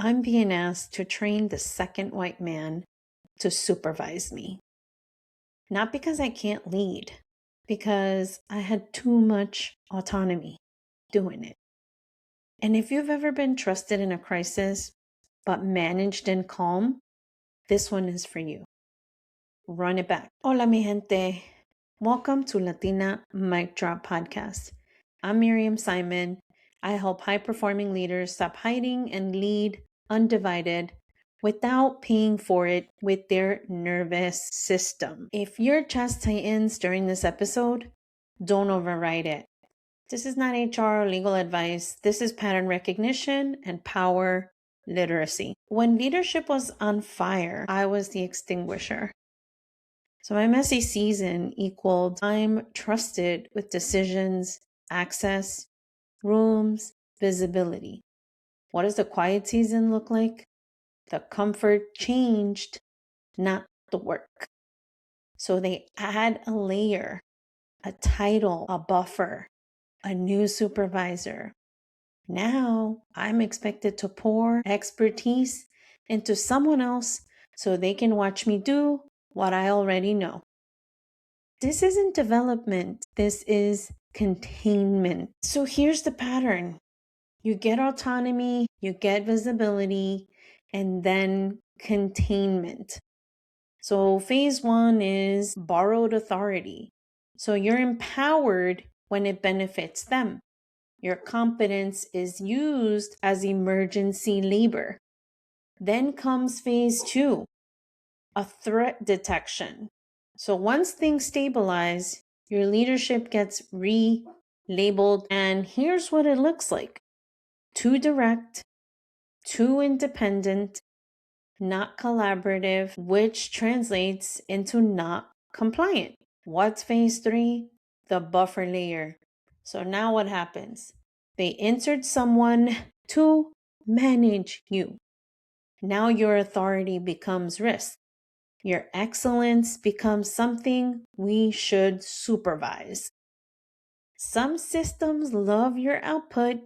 I'm being asked to train the second white man to supervise me. Not because I can't lead, because I had too much autonomy doing it. And if you've ever been trusted in a crisis, but managed in calm, this one is for you. Run it back. Hola, mi gente. Welcome to Latina Mic Drop Podcast. I'm Miriam Simon. I help high-performing leaders stop hiding and lead undivided without paying for it with their nervous system. If your chest tightens during this episode, don't override it. This is not HR or legal advice. This is pattern recognition and power literacy. When leadership was on fire, I was the extinguisher. So my messy season equaled I'm trusted with decisions, access, rooms, visibility. What does the quiet season look like? The comfort changed, not the work. So they add a layer, a title, a buffer, a new supervisor. Now I'm expected to pour expertise into someone else so they can watch me do what I already know. This isn't development. This is containment. So here's the pattern. You get autonomy, you get visibility, and then containment. So phase one is borrowed authority. So you're empowered when it benefits them. Your competence is used as emergency labor. Then comes phase two, a threat detection. So once things stabilize, your leadership gets relabeled, and here's what it looks like. Too direct, too independent, not collaborative, which translates into not compliant. What's phase three? The buffer layer. So now what happens? They insert someone to manage you. Now your authority becomes risk. Your excellence becomes something we should supervise. Some systems love your output,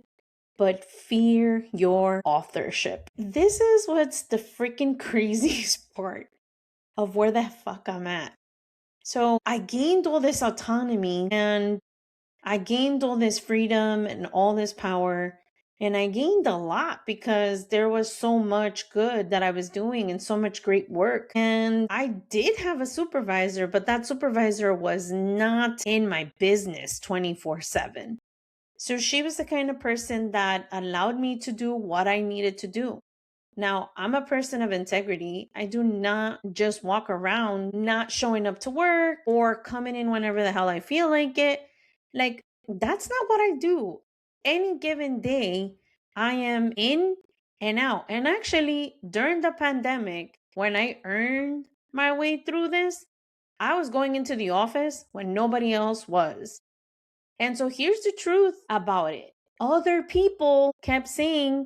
but fear your authorship. This is what's the freaking craziest part of where the fuck I'm at. So I gained all this autonomy and I gained all this freedom and all this power. And I gained a lot because there was so much good that I was doing and so much great work. And I did have a supervisor, but that supervisor was not in my business 24/7. So she was the kind of person that allowed me to do what I needed to do. Now, I'm a person of integrity. I do not just walk around not showing up to work or coming in whenever the hell I feel like it. Like, that's not what I do. Any given day, I am in and out. And actually, during the pandemic, when I earned my way through this, I was going into the office when nobody else was. And so here's the truth about it. Other people kept saying,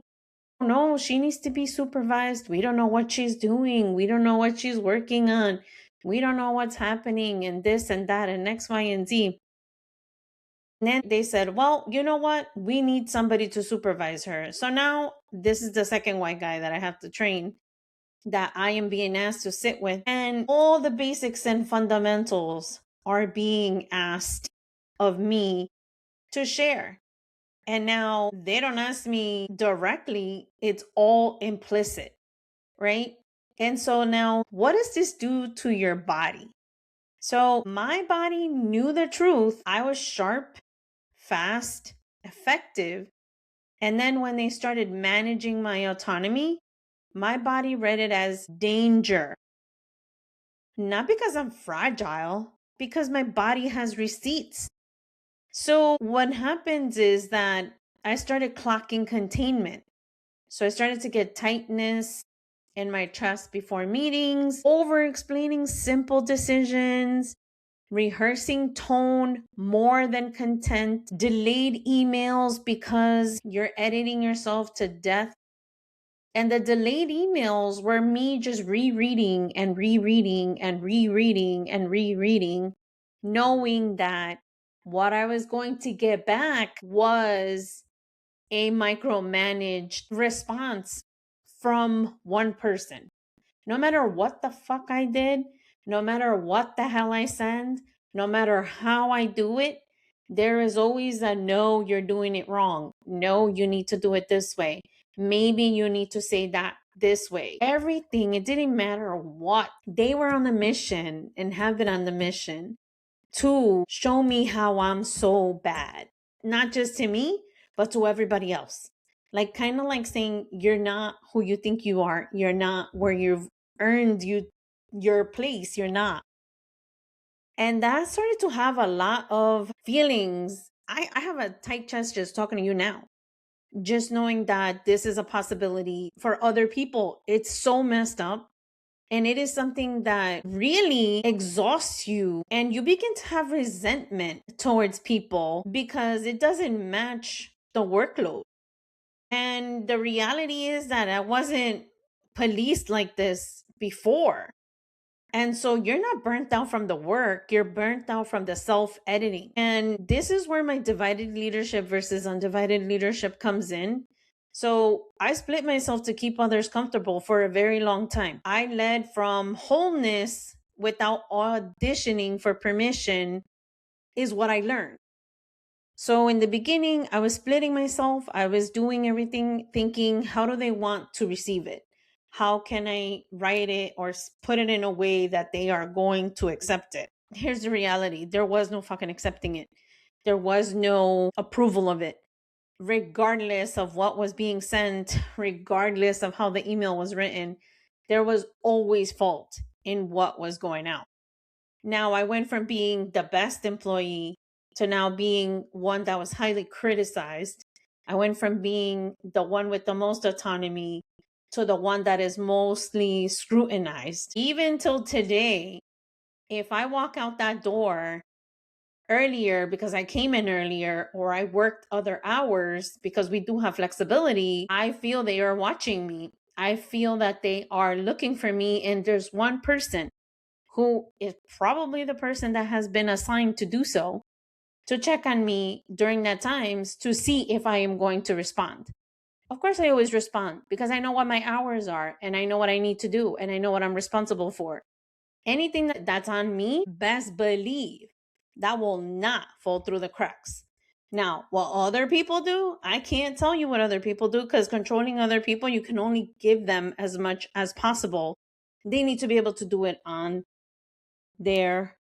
no, she needs to be supervised. We don't know what she's doing. We don't know what she's working on. We don't know what's happening and this and that and X, Y, and Z. And then they said, well, you know what? We need somebody to supervise her. So now this is the second white guy that I have to train that I am being asked to sit with. And all the basics and fundamentals are being asked of me to share. And now they don't ask me directly. It's all implicit, right? And so now what does this do to your body? So my body knew the truth. I was sharp, fast, effective. And then when they started managing my autonomy, my body read it as danger. Not because I'm fragile, because my body has receipts. So what happens is that I started clocking containment. So I started to get tightness in my chest before meetings, over explaining simple decisions, rehearsing tone more than content, delayed emails because you're editing yourself to death. And the delayed emails were me just rereading and rereading and rereading and rereading, knowing that what I was going to get back was a micromanaged response from one person. No matter what the fuck I did, no matter what the hell I send, no matter how I do it, there is always a no, you're doing it wrong. No, you need to do it this way. Maybe you need to say that this way. Everything, it didn't matter what. They were on a mission and have been on the mission to show me how I'm so bad. Not just to me, but to everybody else. Like kind of like saying you're not who you think you are. You're not where you've earned your place. You're not. And that started to have a lot of feelings. I have a tight chest just talking to you now. Just knowing that this is a possibility for other people. It's so messed up. And it is something that really exhausts you. And you begin to have resentment towards people because it doesn't match the workload. And the reality is that I wasn't policed like this before. And so you're not burnt out from the work, you're burnt out from the self editing. And this is where my divided leadership versus undivided leadership comes in. So I split myself to keep others comfortable for a very long time. I led from wholeness without auditioning for permission, is what I learned. So in the beginning, I was splitting myself. I was doing everything thinking, how do they want to receive it? How can I write it or put it in a way that they are going to accept it? Here's the reality. There was no fucking accepting it. There was no approval of it. Regardless of what was being sent, regardless of how the email was written, there was always fault in what was going out. Now I went from being the best employee to now being one that was highly criticized. I went from being the one with the most autonomy to the one that is mostly scrutinized. Even till today, if I walk out that door earlier because I came in earlier or I worked other hours because we do have flexibility, I feel they are watching me. I feel that they are looking for me, and there's one person who is probably the person that has been assigned to do so, to check on me during that times to see if I am going to respond. Of course, I always respond because I know what my hours are and I know what I need to do and I know what I'm responsible for. Anything that's on me, best believe that will not fall through the cracks. Now, what other people do, I can't tell you what other people do because controlling other people, you can only give them as much as possible. They need to be able to do it on their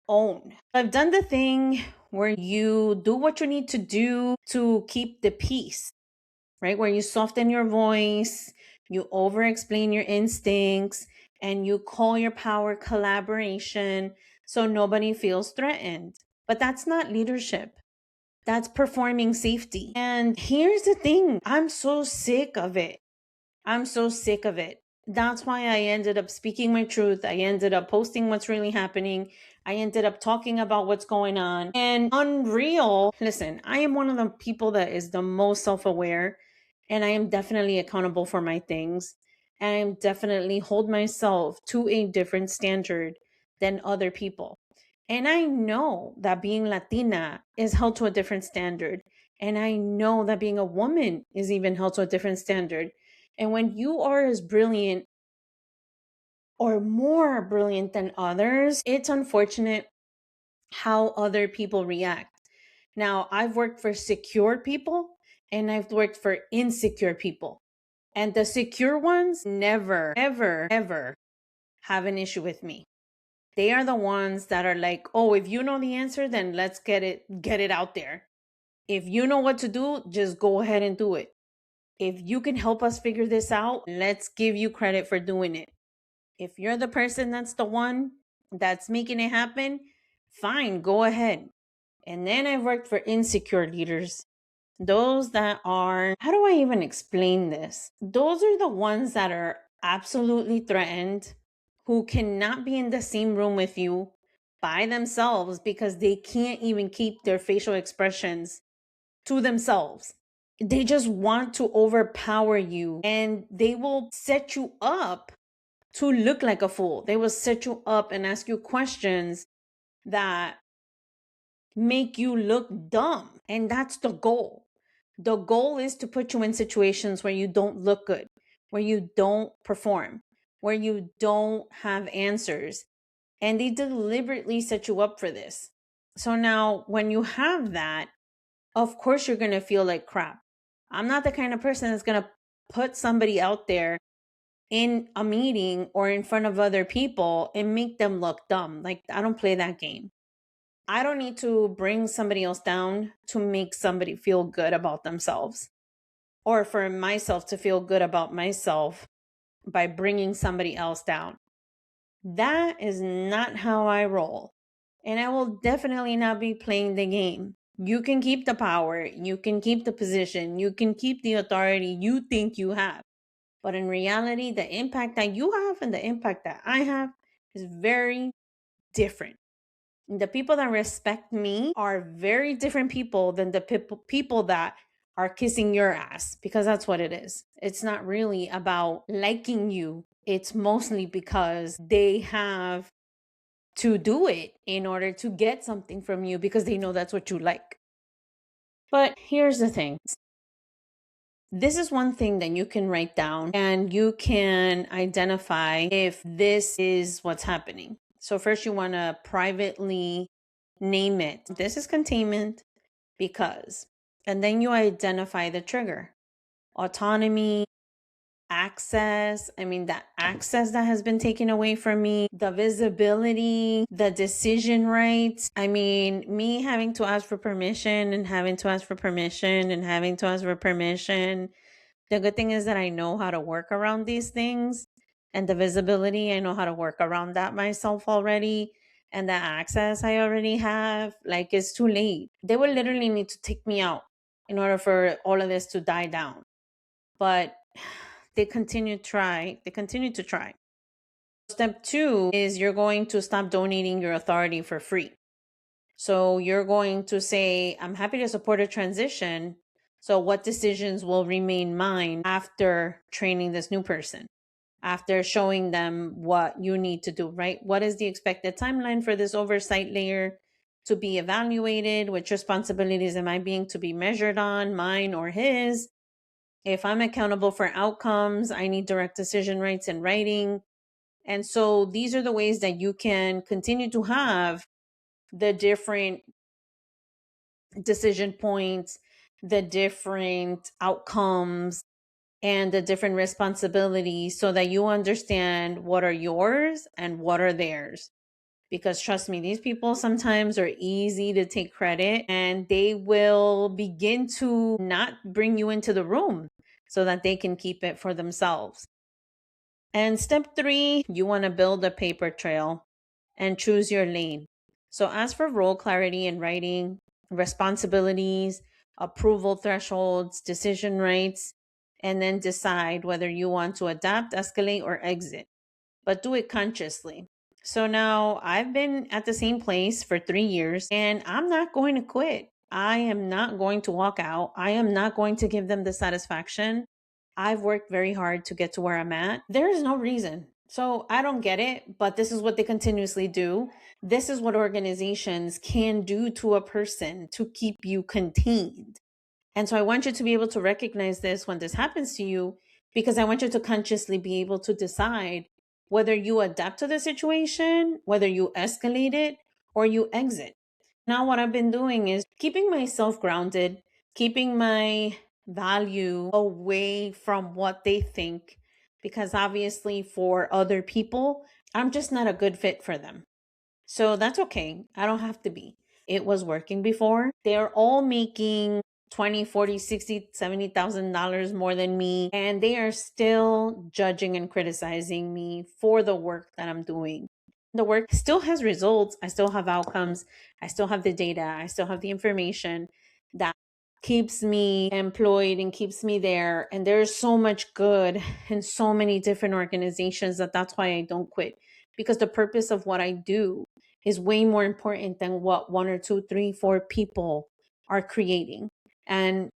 own. I've done the thing where you do what you need to do to keep the peace, right? Where you soften your voice, you over explain your instincts, and you call your power collaboration so nobody feels threatened. But that's not leadership. That's performing safety. And here's the thing, I'm so sick of it. I'm so sick of it. That's why I ended up speaking my truth. I ended up posting what's really happening. I ended up talking about what's going on. And Unreal, listen, I am one of the people that is the most self-aware, and I am definitely accountable for my things. And I am definitely hold myself to a different standard than other people. And I know that being Latina is held to a different standard. And I know that being a woman is even held to a different standard. And when you are as brilliant or more brilliant than others, it's unfortunate how other people react. Now, I've worked for secure people and I've worked for insecure people. And the secure ones never, ever, ever have an issue with me. They are the ones that are like, oh, if you know the answer, then let's get it out there. If you know what to do, just go ahead and do it. If you can help us figure this out, let's give you credit for doing it. If you're the person that's the one that's making it happen, fine, go ahead. And then I've worked for insecure leaders. Those that are, how do I even explain this? Those are the ones that are absolutely threatened, who cannot be in the same room with you by themselves because they can't even keep their facial expressions to themselves. They just want to overpower you, and they will set you up to look like a fool. They will set you up and ask you questions that make you look dumb. And that's the goal. The goal is to put you in situations where you don't look good, where you don't perform, where you don't have answers. And they deliberately set you up for this. So now when you have that, of course you're going to feel like crap. I'm not the kind of person that's going to put somebody out there in a meeting or in front of other people and make them look dumb. Like, I don't play that game. I don't need to bring somebody else down to make somebody feel good about themselves, or for myself to feel good about myself by bringing somebody else down. That is not how I roll. And I will definitely not be playing the game. You can keep the power, you can keep the position, you can keep the authority you think you have. But in reality, the impact that you have and the impact that I have is very different. The people that respect me are very different people than the people that are kissing your ass, because that's what it is. It's not really about liking you. It's mostly because they have to do it in order to get something from you because they know that's what you like. But here's the thing. This is one thing that you can write down and you can identify if this is what's happening. So first you want to privately name it. This is containment because, and then you identify the trigger. Autonomy, access. I mean, that access that has been taken away from me, the visibility, the decision rights. I mean, me having to ask for permission and having to ask for permission and having to ask for permission. The good thing is that I know how to work around these things, and the visibility, I know how to work around that myself already. And the access I already have, like, it's too late. They would literally need to take me out in order for all of this to die down. But they continue to try. Step 2 is you're going to stop donating your authority for free. So you're going to say, I'm happy to support a transition. So what decisions will remain mine after training this new person? After showing them what you need to do, right? What is the expected timeline for this oversight layer to be evaluated? Which responsibilities am I being to be measured on, mine or his? If I'm accountable for outcomes, I need direct decision rights in writing. And so these are the ways that you can continue to have the different decision points, the different outcomes, and the different responsibilities so that you understand what are yours and what are theirs. Because trust me, these people sometimes are easy to take credit and they will begin to not bring you into the room so that they can keep it for themselves. And step 3, you want to build a paper trail and choose your lane. So ask for role clarity in writing, responsibilities, approval thresholds, decision rights, and then decide whether you want to adapt, escalate, or exit. But do it consciously. So now I've been at the same place for 3 years and I'm not going to quit. I am not going to walk out. I am not going to give them the satisfaction. I've worked very hard to get to where I'm at. There is no reason. So I don't get it, but this is what they continuously do. This is what organizations can do to a person to keep you contained. And so I want you to be able to recognize this when this happens to you, because I want you to consciously be able to decide whether you adapt to the situation, whether you escalate it, or you exit. Now, what I've been doing is keeping myself grounded, keeping my value away from what they think, because obviously for other people, I'm just not a good fit for them. So that's okay. I don't have to be. It was working before. They're all making 20, 40, 60, $70,000 more than me. And they are still judging and criticizing me for the work that I'm doing. The work still has results. I still have outcomes. I still have the data. I still have the information that keeps me employed and keeps me there. And there's so much good in so many different organizations that's why I don't quit. Because the purpose of what I do is way more important than what 1 or 2, 3, 4 people are creating. And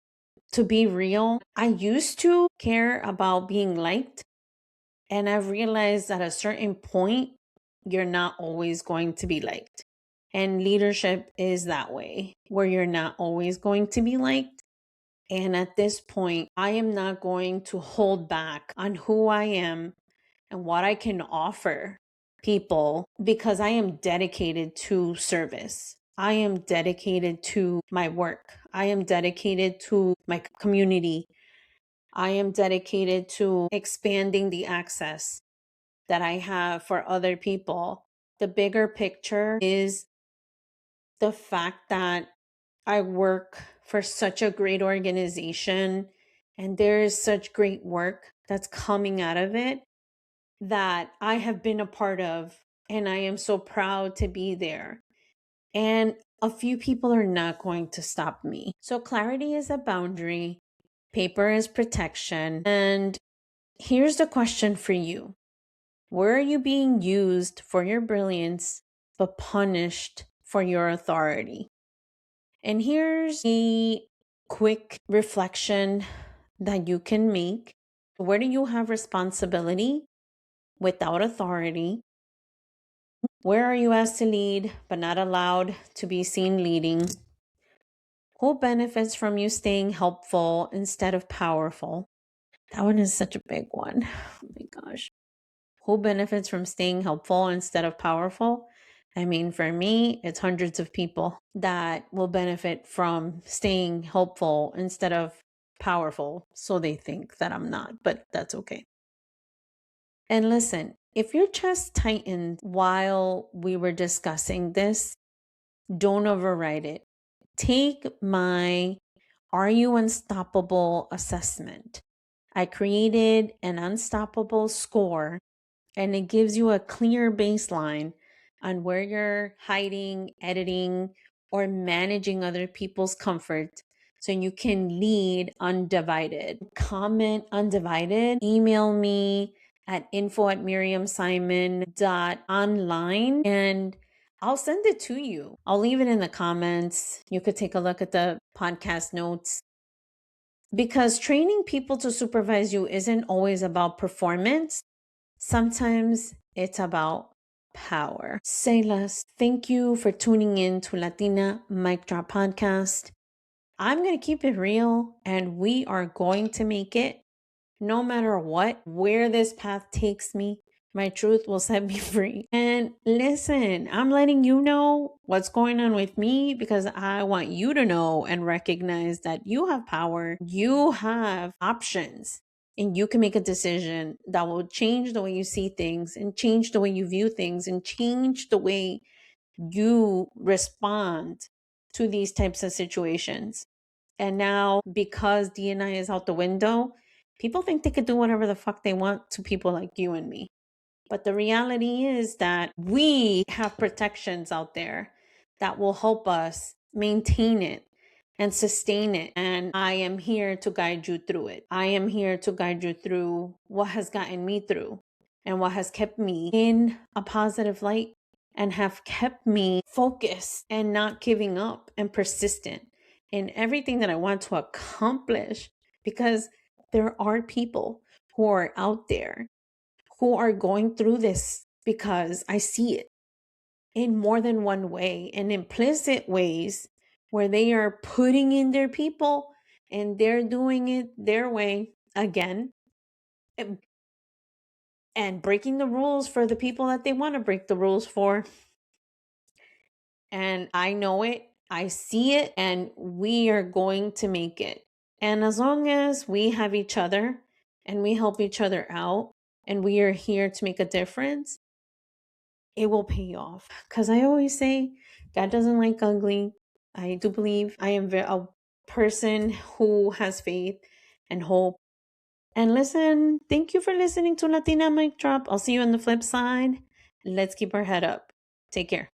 to be real, I used to care about being liked. And I've realized at a certain point, you're not always going to be liked. And leadership is that way, where you're not always going to be liked. And at this point, I am not going to hold back on who I am and what I can offer people because I am dedicated to service. I am dedicated to my work. I am dedicated to my community. I am dedicated to expanding the access that I have for other people. The bigger picture is the fact that I work for such a great organization and there is such great work that's coming out of it that I have been a part of, and I am so proud to be there. And a few people are not going to stop me. So clarity is a boundary, paper is protection. And here's the question for you. Where are you being used for your brilliance, but punished for your authority? And here's a quick reflection that you can make. Where do you have responsibility without authority? Where are you asked to lead, but not allowed to be seen leading? Who benefits from you staying helpful instead of powerful? That one is such a big one. Oh my gosh. Who benefits from staying helpful instead of powerful? I mean, for me, it's hundreds of people that will benefit from staying helpful instead of powerful. So they think that I'm not, but that's okay. And listen, if your chest tightened while we were discussing this, don't override it. Take my Are You Unstoppable assessment. I created an unstoppable score, and it gives you a clear baseline on where you're hiding, editing, or managing other people's comfort so you can lead undivided. Comment undivided, email me at info@miriamsimon.online and I'll send it to you. I'll leave it in the comments. You could take a look at the podcast notes. Because training people to supervise you isn't always about performance. Sometimes it's about power. Say less. Thank you for tuning in to Latina Mic Drop Podcast. I'm going to keep it real and we are going to make it no matter what, where this path takes me. My truth will set me free. And listen, I'm letting you know what's going on with me because I want you to know and recognize that you have power, you have options, and you can make a decision that will change the way you see things and change the way you view things and change the way you respond to these types of situations. And now, because D&I is out the window, people think they could do whatever the fuck they want to people like you and me. But the reality is that we have protections out there that will help us maintain it and sustain it. And I am here to guide you through it. I am here to guide you through what has gotten me through and what has kept me in a positive light and have kept me focused and not giving up and persistent in everything that I want to accomplish, because there are people who are out there who are going through this, because I see it in more than one way, in implicit ways where they are putting in their people and they're doing it their way again and breaking the rules for the people that they want to break the rules for. And I know it, I see it, and we are going to make it. And as long as we have each other and we help each other out and we are here to make a difference, it will pay off. Because I always say, God doesn't like ugly. I do believe I am a person who has faith and hope. And listen, thank you for listening to Latina Mic Drop. I'll see you on the flip side. Let's keep our head up. Take care.